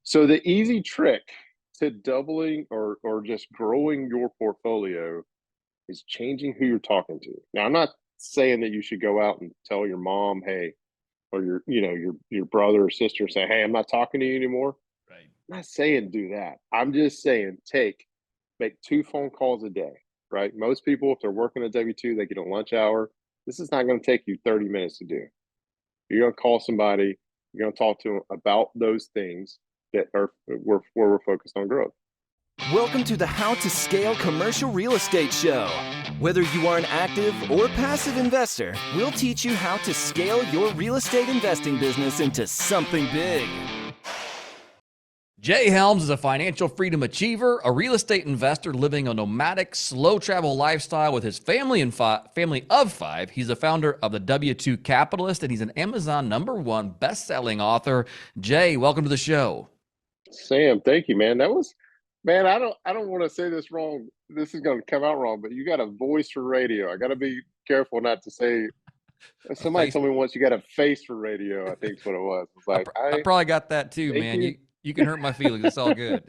So the easy trick to doubling or just growing your portfolio is changing who you're talking to. Now, I'm not saying that you should go out and tell your mom, hey, or your brother or sister, say, hey, I'm not talking to you anymore. Right. I'm not saying do that. I'm just saying make 2 phone calls a day, right? Most people, if they're working a W-2, they get a lunch hour. This is not going to take you 30 minutes to do. You're going to call somebody, you're going to talk to them about those things that are where we're focused on growth. Welcome to the How to Scale Commercial Real Estate Show. Whether you are an active or passive investor, we'll teach you how to scale your real estate investing business into something big. Jay Helms is a financial freedom achiever, a real estate investor living a nomadic, slow travel lifestyle with his family of five. He's the founder of the W2 Capitalist, and he's an Amazon #1 best-selling author. Jay, welcome to the show. Sam, thank you, man. Man, I don't want to say this wrong. This is going to come out wrong, but you got a voice for radio. I got to be careful not to say. A Somebody face. told me once you got a face for radio. I think is what it was. It's I, like pr- I I probably got that too, thank man. you. You can hurt my feelings. It's all good.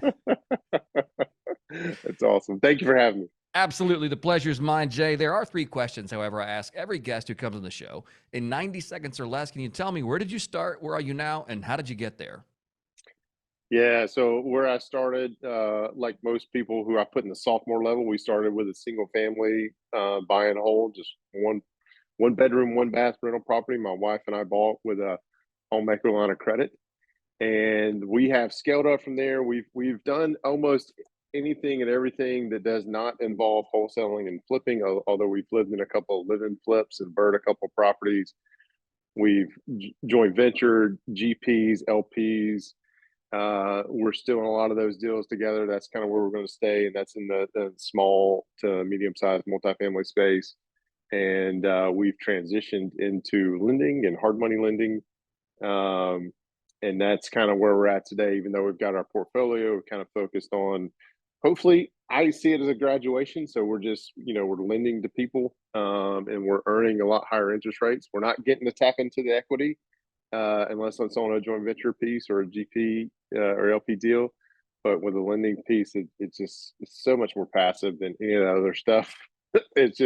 That's awesome. Thank you for having me. Absolutely. The pleasure is mine, Jay. There are 3 questions, however, I ask every guest who comes on the show. In 90 seconds or less, can you tell me, where did you start? Where are you now? And how did you get there? Yeah, so where I started, like most people who I put in the sophomore level, we started with a single family buy and hold, just one bedroom, one bath rental property. My wife and I bought with a home equity line of credit, and we have scaled up from there. We've done almost anything and everything that does not involve wholesaling and flipping. Although we've lived in a couple of live-in flips and burned a couple of properties, we've joint ventured GPs, LPs. We're still in a lot of those deals together. That's kind of where we're going to stay, and that's in the small to medium-sized multifamily space. And we've transitioned into lending and hard money lending, um, and that's kind of where we're at today. Even though we've got our portfolio, we're kind of focused on. Hopefully, I see it as a graduation. So we're just, we're lending to people, and we're earning a lot higher interest rates. We're not getting to tap into the equity unless it's on a joint venture piece or a GP or LP deal. But with the lending piece, it's so much more passive than any of the other stuff. It's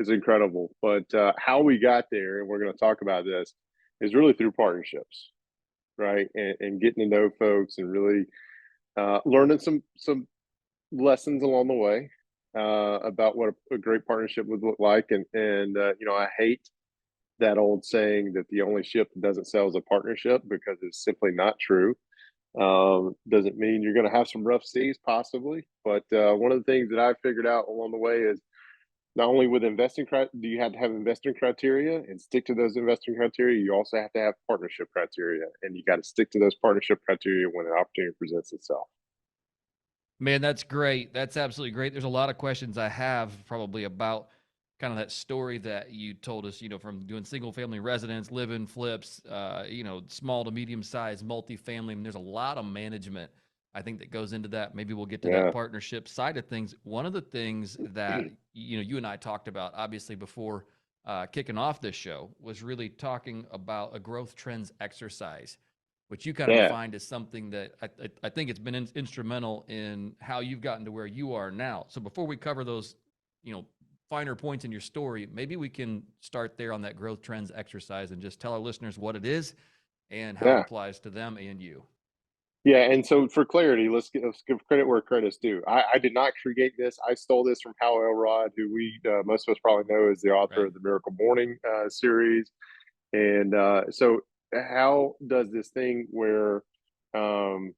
incredible. But how we got there, and we're going to talk about this, is really through partnerships, right? And getting to know folks and really learning some lessons along the way about what a great partnership would look like. And I hate that old saying that the only ship that doesn't sail is a partnership, because it's simply not true. Doesn't mean you're going to have some rough seas, possibly, but one of the things that I've figured out along the way is not only with investing, do you have to have investing criteria and stick to those investing criteria, you also have to have partnership criteria, and you got to stick to those partnership criteria when an opportunity presents itself. Man, that's great. That's absolutely great. There's a lot of questions I have probably about kind of that story that you told us, from doing single family residence, live-in flips, small to medium sized multifamily. And there's a lot of management, I think, that goes into that. Maybe we'll get to that Yeah. partnership side of things. One of the things that, you and I talked about, obviously, before kicking off this show, was really talking about a growth trends exercise, which you kind of Yeah. defined as something that I think it's been instrumental in how you've gotten to where you are now. So before we cover those, finer points in your story, maybe we can start there on that growth trends exercise and just tell our listeners what it is and how it Yeah. applies to them and you. Yeah, and so for clarity, let's give credit where credit's due. I did not create this. I stole this from Hal Elrod, who most of us probably know is the author Right. of the Miracle Morning series. And so Hal does this thing where, um,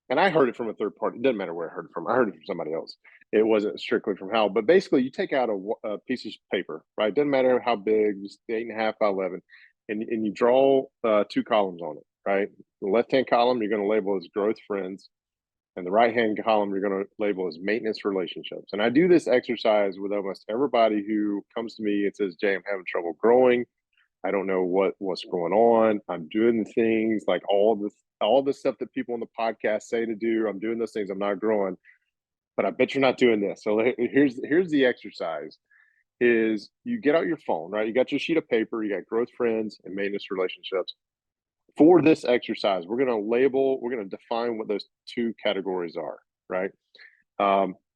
and I heard it from a third party. It doesn't matter where I heard it from. I heard it from somebody else. It wasn't strictly from Hal, but basically, you take out a piece of paper, right? Doesn't matter how big, just 8.5 by 11, and you draw 2 columns on it, right? The left-hand column you're going to label as growth friends, and the right-hand column you're going to label as maintenance relationships. And I do this exercise with almost everybody who comes to me and says, "Jay, I'm having trouble growing. I don't know what's going on. I'm doing the things like all the stuff that people on the podcast say to do. I'm doing those things. I'm not growing, but I bet you're not doing this." So here's the exercise: is you get out your phone, right? You got your sheet of paper, you got growth friends and maintenance relationships. For this exercise, we're going to define what those two categories are, right?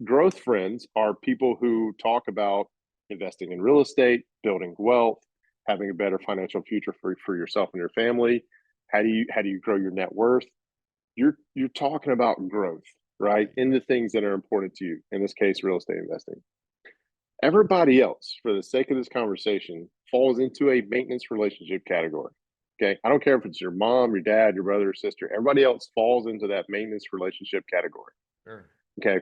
Growth friends are people who talk about investing in real estate, building wealth, having a better financial future for yourself and your family. How do you grow your net worth? You're talking about growth, right? In the things that are important to you. In this case, real estate investing. Everybody else, for the sake of this conversation, falls into a maintenance relationship category. Okay. I don't care if it's your mom, your dad, your brother, or sister. Everybody else falls into that maintenance relationship category. Sure. Okay.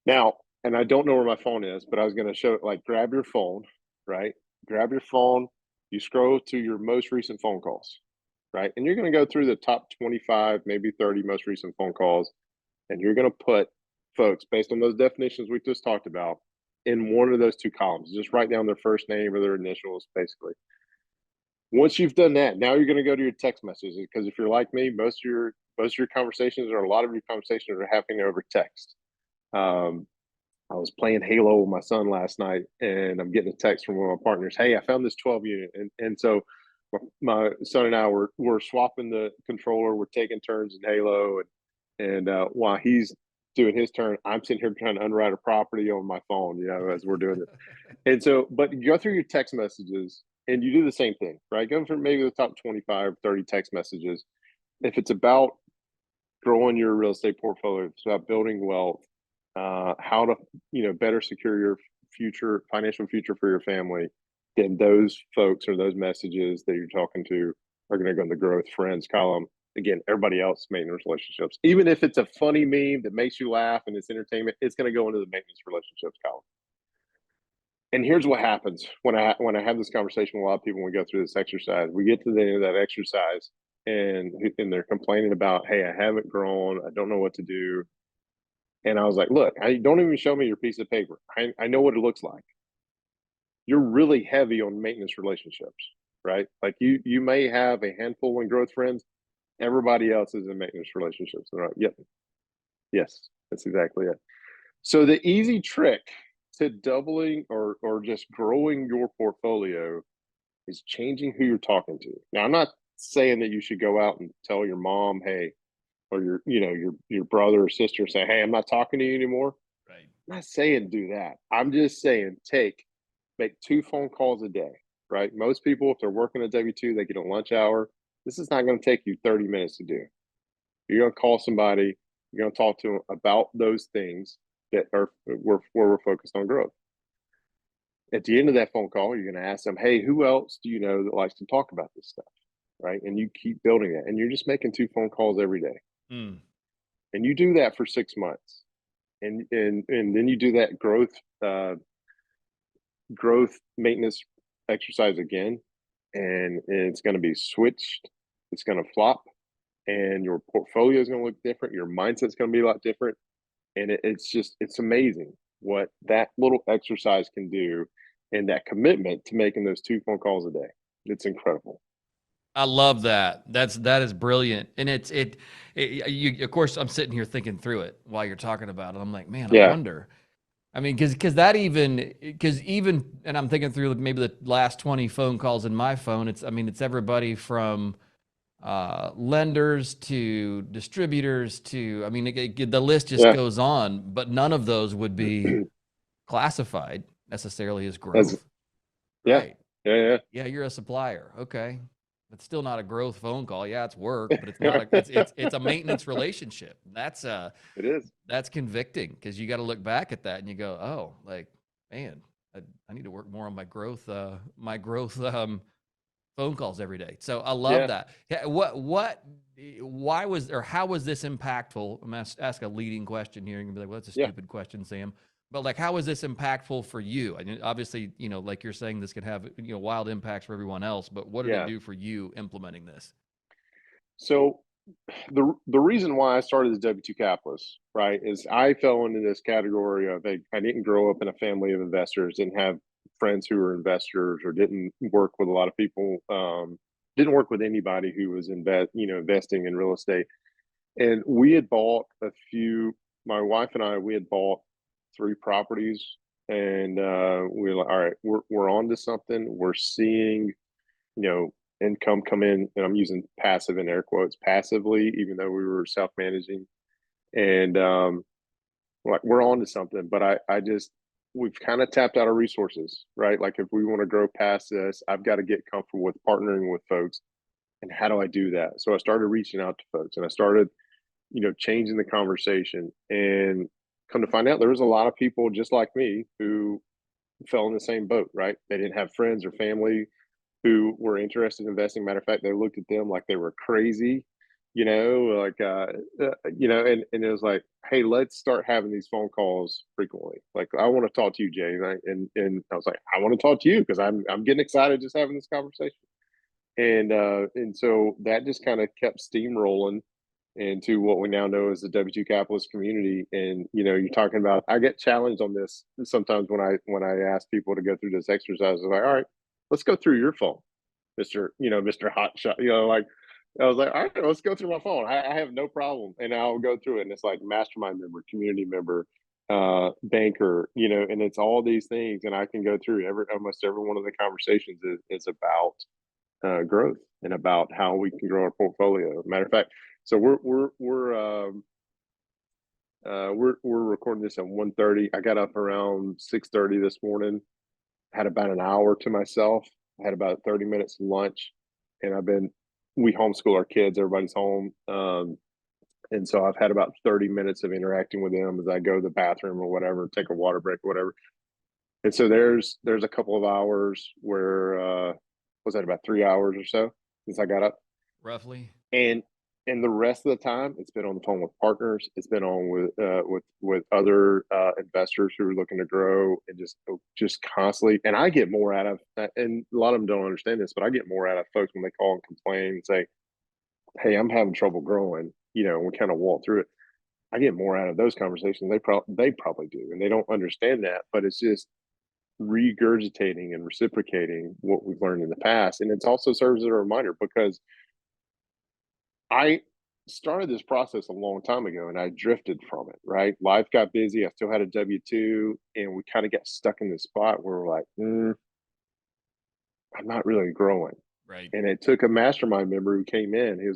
Now, and I don't know where my phone is, but I was going to show it, like, grab your phone, right? Grab your phone. You scroll to your most recent phone calls, right? And you're going to go through the top 25, maybe 30 most recent phone calls. And you're going to put folks, based on those definitions we just talked about, in one of those two columns. Just write down their first name or their initials, basically. Once you've done that, now you're going to go to your text messages, because if you're like me, most of your conversations, or a lot of your conversations, are happening over text. I was playing Halo with my son last night, and I'm getting a text from one of my partners. Hey, I found this 12 unit, and so my son and I were swapping the controller. We're taking turns in Halo, and while he's doing his turn, I'm sitting here trying to underwrite a property on my phone, as we're doing it. And so, but you go through your text messages and you do the same thing, right? Go for maybe the top 25, 30 text messages. If it's about growing your real estate portfolio, it's about building wealth, how to, better secure your financial future for your family, then those folks or those messages that you're talking to are going to go in the growth friends column. Again, everybody else, maintenance relationships. Even if it's a funny meme that makes you laugh and it's entertainment, it's going to go into the maintenance relationships column. And here's what happens when I have this conversation with a lot of people when we go through this exercise. We get to the end of that exercise, and they're complaining about, hey, I haven't grown, I don't know what to do. And I was like, look, I don't even show me your piece of paper. I know what it looks like. You're really heavy on maintenance relationships, right? Like you may have a handful in growth friends. Everybody else is in maintenance relationships. And they're like, yep, yes, that's exactly it. So the easy trick to doubling or just growing your portfolio is changing who you're talking to. Now, I'm not saying that you should go out and tell your mom, hey, or your brother or sister, say, hey, I'm not talking to you anymore. Right. I'm not saying do that. I'm just saying make 2 phone calls a day, right? Most people, if they're working a W-2, they get a lunch hour. This is not going to take you 30 minutes to do. You're going to call somebody, you're going to talk to them about those things that are where we're focused on growth. At the end of that phone call, you're going to ask them, hey, who else do you know that likes to talk about this stuff, right? And you keep building it, and you're just making 2 phone calls every day. Mm. And you do that for 6 months, and then you do that growth maintenance exercise again, and it's going to be switched. It's going to flop, and your portfolio is going to look different. Your mindset's going to be a lot different, and it's amazing what that little exercise can do, and that commitment to making those 2 phone calls a day. It's incredible. I love that. That is brilliant. And you, of course, I'm sitting here thinking through it while you're talking about it. I'm like, man, I wonder. I mean, because even, and I'm thinking through maybe the last 20 phone calls in my phone. It's everybody from lenders to distributors to, the list just goes on, but none of those would be classified necessarily as growth. Right. Yeah. Yeah, you're a supplier. Okay. It's still not a growth phone call. Yeah, it's work, but it's not it's a maintenance relationship. It is. That's convicting, because you got to look back at that and you go, oh, like, man, I need to work more on my growth phone calls every day. So I love that. Yeah, how was this impactful? I'm going to ask a leading question here. You're going to be like, well, that's a stupid question, Sam. But like, how was this impactful for you? I mean, obviously, like you're saying, this could have, wild impacts for everyone else, but what did it do for you implementing this? So the reason why I started as W-2 capitalist, right, is I fell into this category of I didn't grow up in a family of investors, didn't have friends who were investors, or didn't work with a lot of people, didn't work with anybody who was investing in real estate. And we had bought my wife and I, we had bought 3 properties, and we were like, all right, we're on to something. We're seeing, income come in, and I'm using passive in air quotes, passively, even though we were self-managing. And like we're on to something, but we've kind of tapped out our resources, right? Like if we want to grow past this, I've got to get comfortable with partnering with folks. And how do I do that? So I started reaching out to folks, and I started, changing the conversation, and come to find out there was a lot of people just like me who fell in the same boat, right? They didn't have friends or family who were interested in investing. Matter of fact, they looked at them like they were crazy, and it was like, hey, let's start having these phone calls frequently. Like, I want to talk to you, Jay. And I was like, I want to talk to you because I'm getting excited just having this conversation. And so that just kind of kept steamrolling into what we now know as the W2 capitalist community. And you're talking about, I get challenged on this sometimes when I ask people to go through this exercise. I'm like, all right, let's go through your phone, Mr. Hotshot. Like I was like, all right, let's go through my phone. I have no problem, and I'll go through it. And it's like mastermind member, community member, banker, and it's all these things, and I can go through almost every one of the conversations is about growth and about how we can grow our portfolio. Matter of fact, so we're recording this at 1:30. I got up around 6:30 this morning, had about an hour to myself, had about 30 minutes lunch, and we homeschool our kids, everybody's home. And so I've had about 30 minutes of interacting with them as I go to the bathroom or whatever, take a water break or whatever. And so there's a couple of hours where was that about 3 hours or so since I got up? Roughly. And the rest of the time, it's been on the phone with partners. It's been on with other investors who are looking to grow, and just constantly. And I get more out of, and a lot of them don't understand this, but I get more out of folks when they call and complain and say, "Hey, I'm having trouble growing." And we kind of walk through it. I get more out of those conversations. They probably do, and they don't understand that. But it's just regurgitating and reciprocating what we've learned in the past, and it also serves as a reminder because I started this process a long time ago and I drifted from it, right? Life got busy. I still had a W-2, and we kind of got stuck in this spot where we're like, I'm not really growing. Right. And it took a mastermind member who came in. He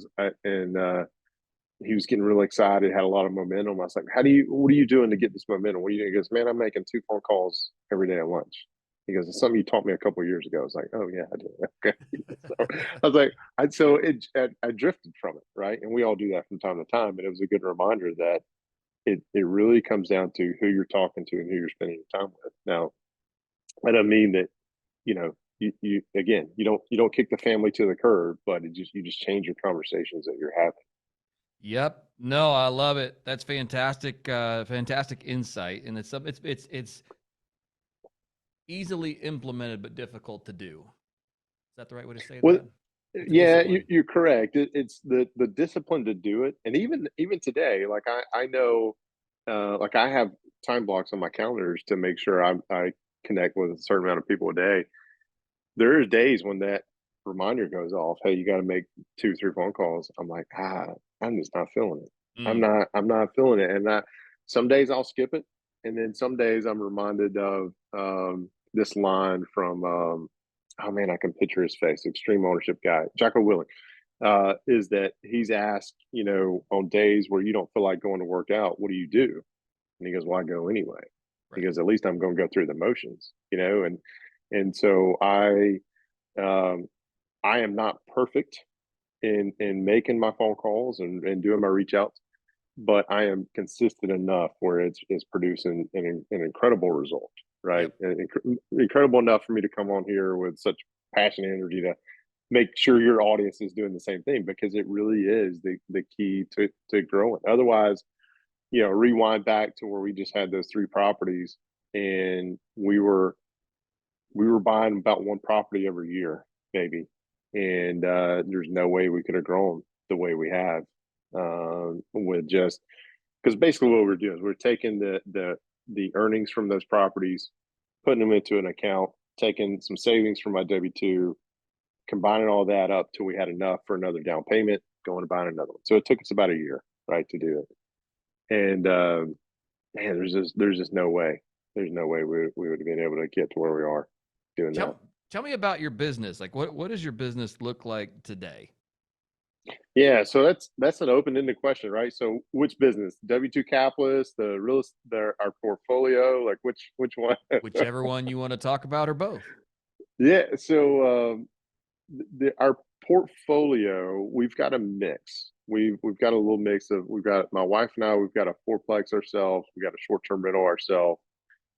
was getting really excited, had a lot of momentum. I was like, what are you doing to get this momentum? What are you doing? He goes, man, I'm making 2 phone calls every day at lunch. He goes, it's something you taught me a couple of years ago. I was like, oh yeah, I did. Okay. So I was like, I drifted from it, right? And we all do that from time to time. And it was a good reminder that it really comes down to who you're talking to and who you're spending your time with. Now, I don't mean that, you again, you don't kick the family to the curb, but you just change your conversations that you're having. Yep. No, I love it. That's fantastic. Fantastic insight. And it's easily implemented, but difficult to do. Is that the right way to say Well, that? yeah, you're correct. It's the discipline to do it. And even today, like I know, like I have time blocks on my calendars to make sure I connect with a certain amount of people a day. There are days when that reminder goes off. Hey, you got to make 2-3 phone calls. I'm like, I'm just not feeling it. I'm not feeling it. And some days I'll skip it, and then some days I'm reminded of this line from oh man, I can picture his face. Extreme Ownership guy, Jocko Willink, is that he's asked, on days where you don't feel like going to work out, what do you do? And he goes, well, I go anyway. Right. Because at least I'm going to go through the motions, and so I am not perfect in making my phone calls and doing my reach outs, but I am consistent enough where it's producing an incredible result, right? Yep. Incredible enough for me to come on here with such passion and energy to make sure your audience is doing the same thing, because it really is the key to growing. Otherwise, rewind back to where we just had those 3 properties, and we were buying about 1 property every year, maybe. And there's no way we could have grown the way we have with just, because basically what we're doing is we're taking the earnings from those properties, putting them into an account, taking some savings from my W-2, combining all that up till we had enough for another down payment, going to buying another one. So it took us about a year, right, to do it. And man, there's just no way. There's no way we would have been able to get to where we are doing that. Tell me about your business. Like, what does your business look like today? Yeah, so that's an open-ended question, right? So which business? W2 capitalist, our portfolio, like which one? Whichever one you want to talk about, or both. Yeah, so our portfolio, we've got a mix. We've got a little mix of we've got my wife and I, we've got a fourplex ourselves, we got a short-term rental ourselves.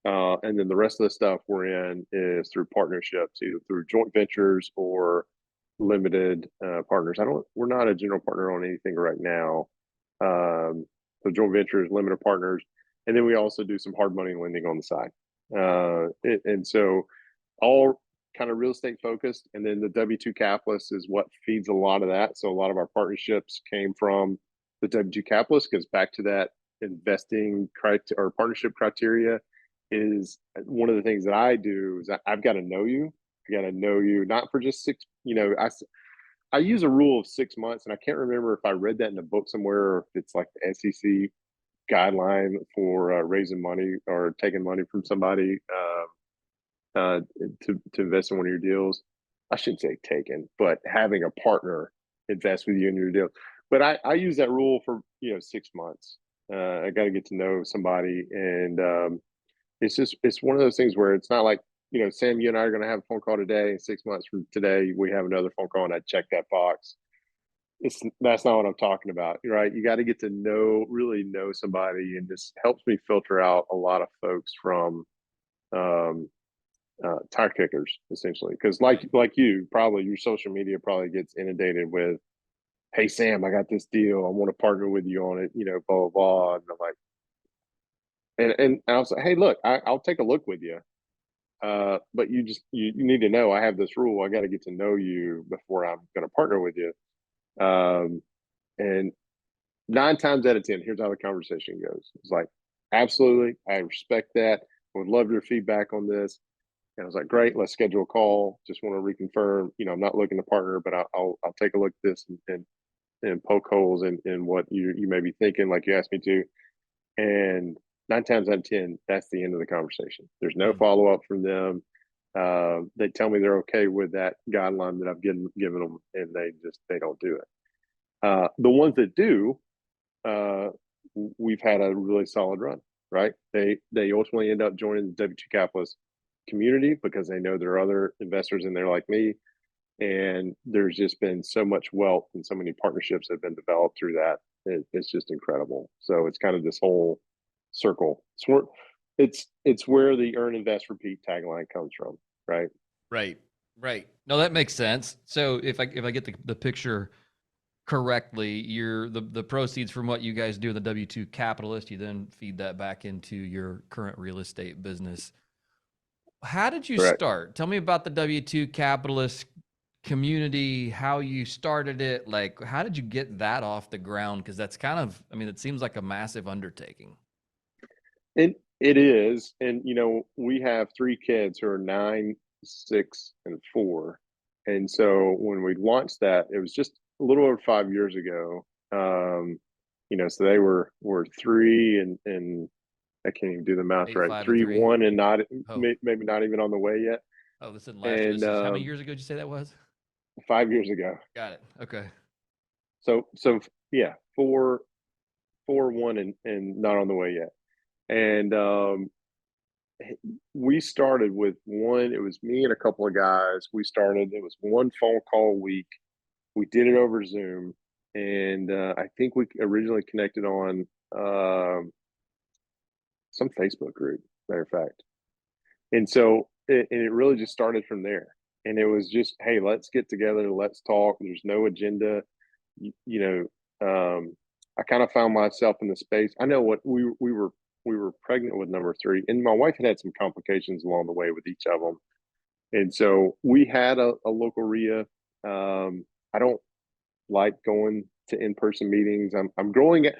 And then the rest of the stuff we're in is through partnerships, either through joint ventures or limited partners. We're not a general partner on anything right now. So joint ventures, limited partners, and then we also do some hard money lending on the side. And so all kind of real estate focused. And then the W2 capitalist is what feeds a lot of that. So a lot of our partnerships came from the W2 capitalist, because back to that investing or partnership criteria is one of the things that I do is I've got to know you. I got to know you, not for just six, I use a rule of 6 months, and I can't remember if I read that in a book somewhere or if it's like the SEC guideline for raising money or taking money from somebody to invest in one of your deals. I shouldn't say taken, but having a partner invest with you in your deal. But I use that rule for 6 months. I got to get to know somebody, and it's one of those things where it's not like, Sam, you and I are going to have a phone call today. 6 months from today, we have another phone call, and I check that box. That's not what I'm talking about, right? You got to get to really know somebody, and this helps me filter out a lot of folks from um, tire kickers, essentially. Because like you, probably your social media probably gets inundated with, "Hey Sam, I got this deal. I want to partner with you on it." Blah blah blah. And I'm like, and I was like, "Hey, look, I'll take a look with you. But you need to know I have this rule. I got to get to know you before I'm going to partner with you." And 9 times out of 10, here's how the conversation goes. It's like, absolutely, I respect that. I would love your feedback on this. And I was like, great, let's schedule a call. Just want to reconfirm. I'm not looking to partner, but I'll take a look at this and poke holes in what you may be thinking, like you asked me to. And 9 times out of 10, that's the end of the conversation. There's no follow up from them. They tell me they're okay with that guideline that I've given them, and they don't do it. The ones that do, we've had a really solid run, right? They ultimately end up joining the W2 capitalist community because they know there are other investors in there like me, and there's just been so much wealth and so many partnerships have been developed through that. It's just incredible. So it's kind of this whole circle. It's where the earn, invest, repeat tagline comes from, right? Right. Right. No, that makes sense. So if I get the picture correctly, the proceeds from what you guys do in the W2 capitalist, you then feed that back into your current real estate business. How did you Correct. start? Tell me about the W2 capitalist community, how you started it. Like, how did you get that off the ground? Because that's kind of, I mean, it seems like a massive undertaking. It is, and we have 3 kids who are 9, 6, and 4, and so when we launched that, it was just a little over 5 years ago. So they were 3 and I can't even do the math 8, right. 5, and 3, 3. 1, and not Oh, maybe not even on the way yet. oh, this isn't last year. And This is how many years ago did you say that was? 5 years ago. Got it. Okay. So yeah, 4, 4, 1, and not on the way yet. And we started with one. It was me and a couple of guys. It was one phone call a week. We did it over Zoom, and I think we originally connected on some Facebook group, matter of fact. And so it really just started from there. And it was just, hey, let's get together, let's talk. There's no agenda. You, you I kind of found myself in the space. I know what we were pregnant with number 3, and my wife had some complications along the way with each of them. And so we had a local RIA. I don't like going to in-person meetings. I'm growing it.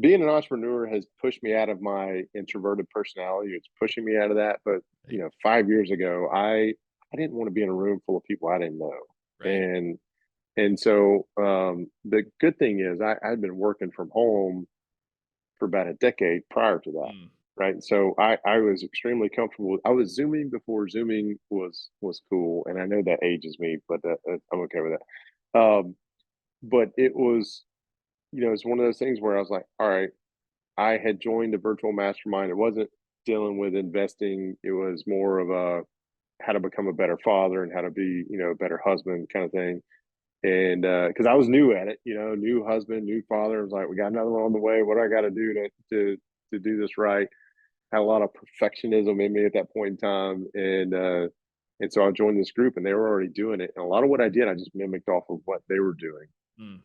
Being an entrepreneur has pushed me out of my introverted personality. It's pushing me out of that. But 5 years ago, I didn't want to be in a room full of people I didn't know. Right. And so the good thing is I'd been working from home for about a decade prior to that. right? So I was extremely comfortable. I was Zooming before Zooming was cool, and I know that ages me, but I'm okay with that. But it was, it's one of those things where I was like, all right, I had joined a virtual mastermind. It wasn't dealing with investing. It was more of a how to become a better father and how to be, a better husband kind of thing. And because I was new at it, new husband, new father. I was like, we got another one on the way. What do I got to do to do this right? Had a lot of perfectionism in me at that point in time, and so I joined this group, and they were already doing it. And a lot of what I did, I just mimicked off of what they were doing, Mm.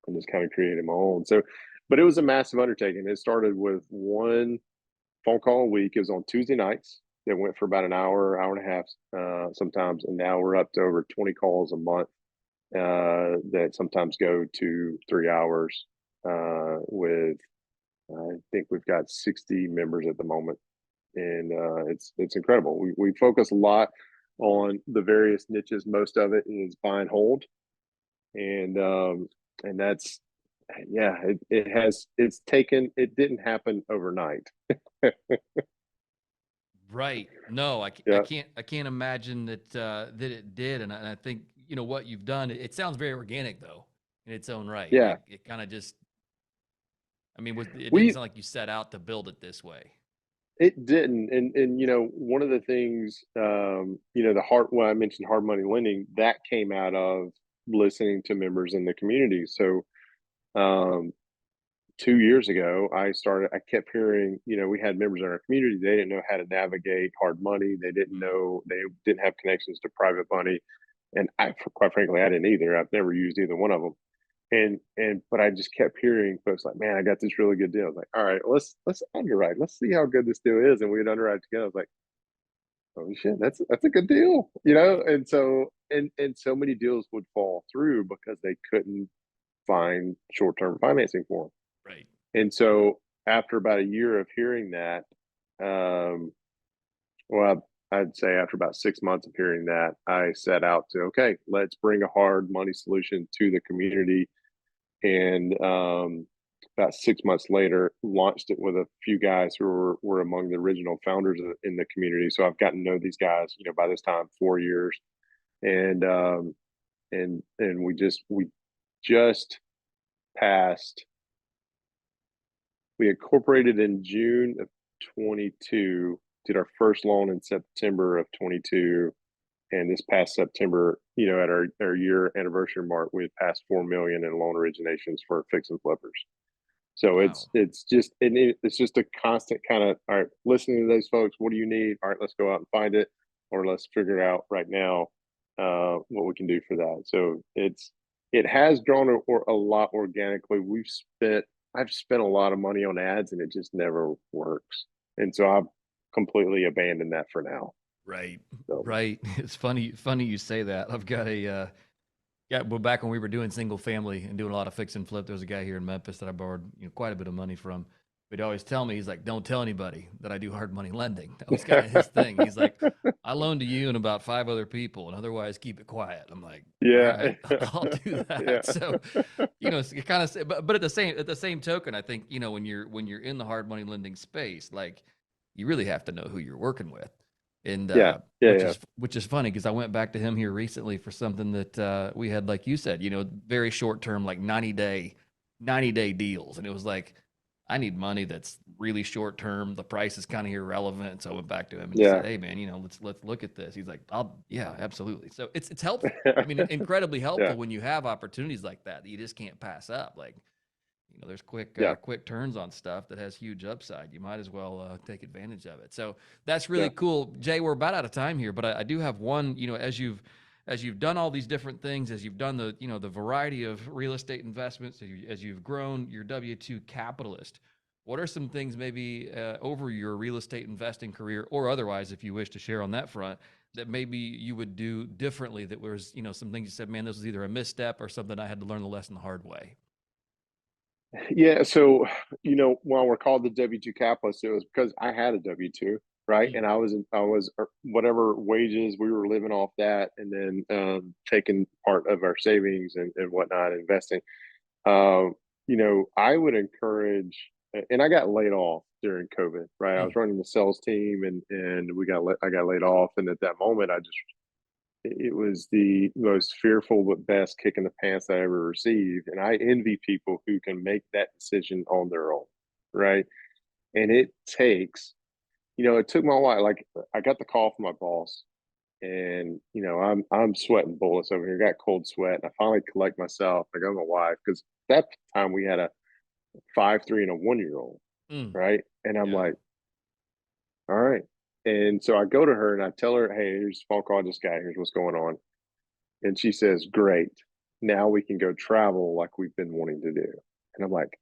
and just kind of created my own. So, but it was a massive undertaking. It started with one phone call a week. It was on Tuesday nights. It went for about an hour, hour and a half, sometimes, and now we're up to over 20 calls a month that sometimes go to 3 hours. With I think we've got 60 members at the moment, and it's incredible. We focus a lot on the various niches. Most of it is buy and hold, and that's yeah. It didn't happen overnight. Right. No, I Yeah, can't imagine that it did. And I think, what you've done, it sounds very organic though, in its own right. yeah. It kind of just, I mean, it didn't We sound like you set out to build it this way. It didn't, and one of the things, the hard when I mentioned hard money lending, that came out of listening to members in the community. So, um, 2 years ago, I kept hearing, we had members in our community, they didn't know how to navigate hard money. Mm. They didn't have connections to private money, and quite frankly, I didn't either. I've never used either one of them. But I just kept hearing folks like, man, I got this really good deal. I was like, all right, let's underwrite. Let's see how good this deal is. And we'd underwrite together. I was like, holy shit, that's a good deal, Right. And so many deals would fall through because they couldn't find short term financing for them. Right. And so after about a year of hearing that, um, well, I'd say after about 6 months of hearing that, I set out to, okay, let's bring a hard money solution to the community. And about 6 months later, launched it with a few guys who were among the original founders in the community. So I've gotten to know these guys, by this time 4 years, and we just passed. We incorporated in June of 22. Did our first loan in September of 22, and this past September, at our year anniversary mark, we had passed 4 million in loan originations for fix and flippers. So Wow. it's just a constant kind of, all right, listening to those folks. What do you need? All right, let's go out and find it, or let's figure it out right now, what we can do for that. So it has grown a lot organically. I've spent a lot of money on ads, and it just never works. And so I've completely abandoned that for now. Right. So Right. It's funny you say that. I've got yeah, well, back when we were doing single family and doing a lot of fix and flip, there was a guy here in Memphis that I borrowed, quite a bit of money from. But he'd always tell me, he's like, don't tell anybody that I do hard money lending. That was kind of his thing. He's like, I loan to you and about 5 other people, and otherwise keep it quiet. I'm like, all yeah, right, I'll do yeah, that. So, it kind of, but at the same token, I think, when you're in the hard money lending space, like, you really have to know who you're working with. And yeah, yeah, which yeah, is funny because I went back to him here recently for something that we had, like you said, very short term, like 90-day deals, and it was like, I need money that's really short term. The price is kind of irrelevant, so I went back to him and just yeah. said, "Hey, man, let's look at this." He's like, yeah, absolutely." So it's helpful. I mean, incredibly Yeah, helpful when you have opportunities like that you just can't pass up. Like, there's yeah, quick turns on stuff that has huge upside. You might as well take advantage of it. So that's really yeah. cool. Jay, we're about out of time here, but I do have one. As you've done all these different things, as you've done the variety of real estate investments, as you've grown your W-2 capitalist, what are some things maybe over your real estate investing career, or otherwise, if you wish to share on that front, that maybe you would do differently? That was, some things you said, man, this was either a misstep or something I had to learn the lesson the hard way. Yeah, so while we're called the W-2 capitalists, it was because I had a W-2, right? Mm. And I was whatever wages we were living off that, and then taking part of our savings and whatnot, investing. I would encourage and I got laid off during COVID, right? I was running the sales team, and I got laid off, and at that moment, it was the most fearful but best kick in the pants I ever received, and I envy people who can make that decision on their own, right? And it takes, it took my while. Like I got the call from my boss, and I'm sweating bullets over here. Got cold sweat, and I finally collect myself. I go to my wife because that time we had a 5, 3, and a 1-year old, Mm, right? And I'm yeah. like, all right. And so I go to her and I tell her, hey, here's a phone call I just got. Here's what's going on. And she says, great. Now we can go travel like we've been wanting to do. And I'm like,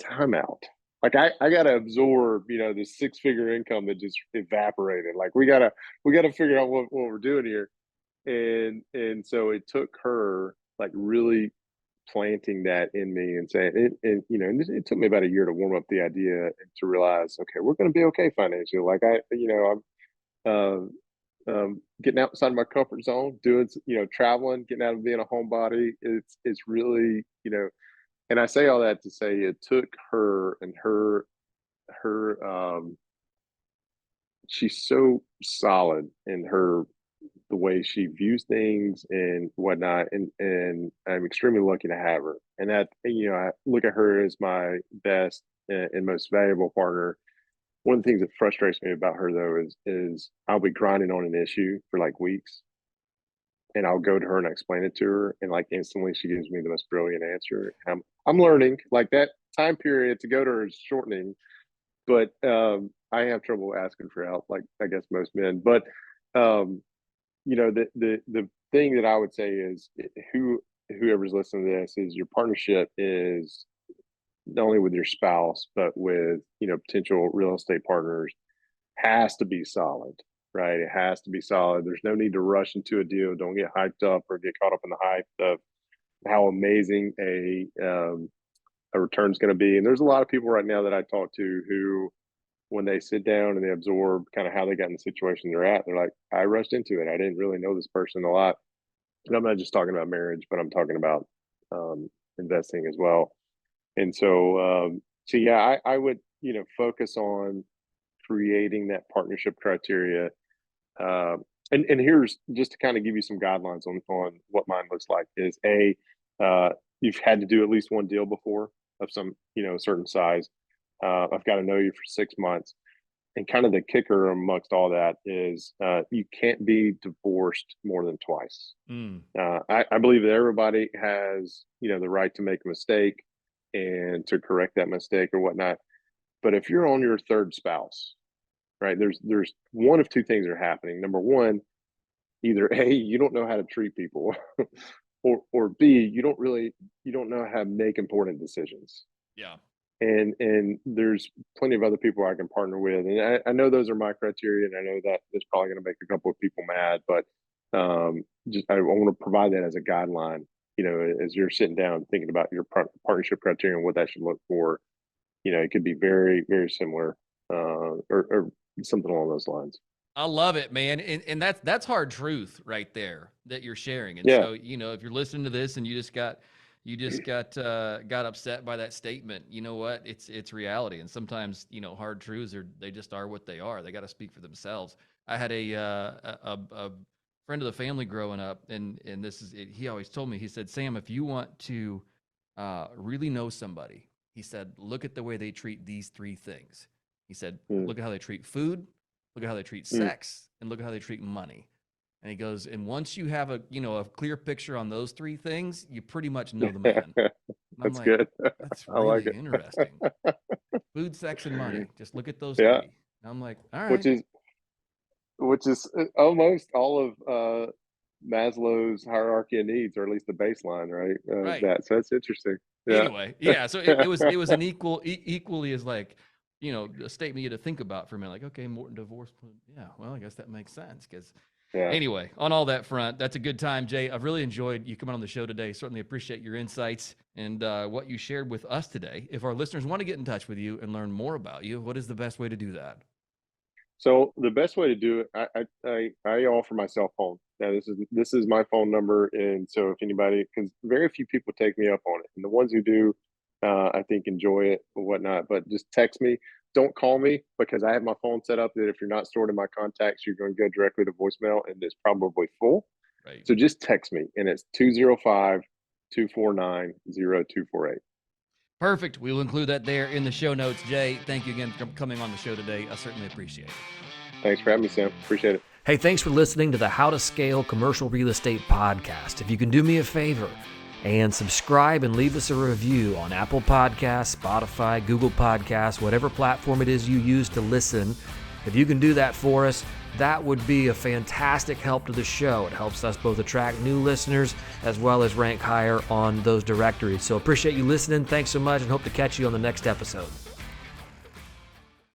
time out. Like I gotta absorb, this 6-figure income that just evaporated. Like we gotta figure out what we're doing here. And so it took her like really planting that in me and saying it, and it took me about a year to warm up the idea and to realize, okay, we're going to be okay financially. Like I'm getting outside of my comfort zone, doing, traveling, getting out of being a homebody. It's really, and I say all that to say it took her and her she's so solid in her the way she views things and whatnot, and I'm extremely lucky to have her. And that, I look at her as my best and most valuable partner. One of the things that frustrates me about her though is I'll be grinding on an issue for like weeks, and I'll go to her and I explain it to her, and like instantly she gives me the most brilliant answer. And I'm learning like that time period to go to her is shortening, but I have trouble asking for help, like I guess most men. But um, the thing that I would say is whoever's listening to this is your partnership is not only with your spouse but with potential real estate partners has to be solid, right? It has to be solid. There's no need to rush into a deal. Don't get hyped up or get caught up in the hype of how amazing a return is going to be. And there's a lot of people right now that I talk to who, when they sit down and they absorb kind of how they got in the situation they're at, they're like, I rushed into it. I didn't really know this person a lot. And I'm not just talking about marriage, but I'm talking about investing as well. And so yeah, I would, focus on creating that partnership criteria. Uh, and here's just to kind of give you some guidelines on what mine looks like is uh, you've had to do at least one deal before of some, certain size. I've got to know you for 6 months. And kind of the kicker amongst all that is you can't be divorced more than twice. Mm, I believe that everybody has, the right to make a mistake and to correct that mistake or whatnot. But if you're on your third spouse, right, there's one of two things are happening. Number one, either A, you don't know how to treat people, or B, you don't know how to make important decisions. yeah. And there's plenty of other people I can partner with, and I know those are my criteria, and I know that it's probably going to make a couple of people mad, but just I want to provide that as a guideline. As you're sitting down thinking about your partnership criteria and what that should look for, it could be very very similar, or something along those lines. I love it, man. And that's hard truth right there that you're sharing. And Yeah, so, if you're listening to this and you just got upset by that statement, you know what? It's reality. And sometimes, hard truths they just are what they are. They got to speak for themselves. I had a friend of the family growing up, and this is it, he always told me, he said, Sam, if you want to really know somebody, he said, look at the way they treat these three things. He said, mm, look at how they treat food, look at how they treat mm. sex, and look at how they treat money. And he goes, and once you have a clear picture on those three things, you pretty much know the man. And I'm That's like, good. that's I like really interesting. it. Food, sex, and money. Just look at those Yeah, three. And I'm like, all which right. is which is almost all of Maslow's hierarchy of needs, or at least the baseline, right? Right. That so that's interesting. Yeah. Anyway, yeah. So it was an equally as like, a statement you had to think about for a minute. Like, okay, Morton divorce. Yeah, well, I guess that makes sense. Because Yeah. anyway, on all that front, that's a good time, Jay. I've really enjoyed you coming on the show today. Certainly appreciate your insights and what you shared with us today. If our listeners want to get in touch with you and learn more about you, what is the best way to do that? So the best way to do it, I offer my cell phone. Now this is my phone number, and so if anybody, because very few people take me up on it, and the ones who do, I think enjoy it or whatnot. But just text me. Don't call me because I have my phone set up that if you're not stored in my contacts, you're going to go directly to voicemail and it's probably full. Right. So just text me, and it's 205-249-0248. Perfect. We will include that there in the show notes. Jay, thank you again for coming on the show today. I certainly appreciate it. Thanks for having me, Sam. Appreciate it. Hey, thanks for listening to the How to Scale Commercial Real Estate podcast. If you can do me a favor and subscribe and leave us a review on Apple Podcasts, Spotify, Google Podcasts, whatever platform it is you use to listen, if you can do that for us, that would be a fantastic help to the show. It helps us both attract new listeners as well as rank higher on those directories. So appreciate you listening. Thanks so much and hope to catch you on the next episode.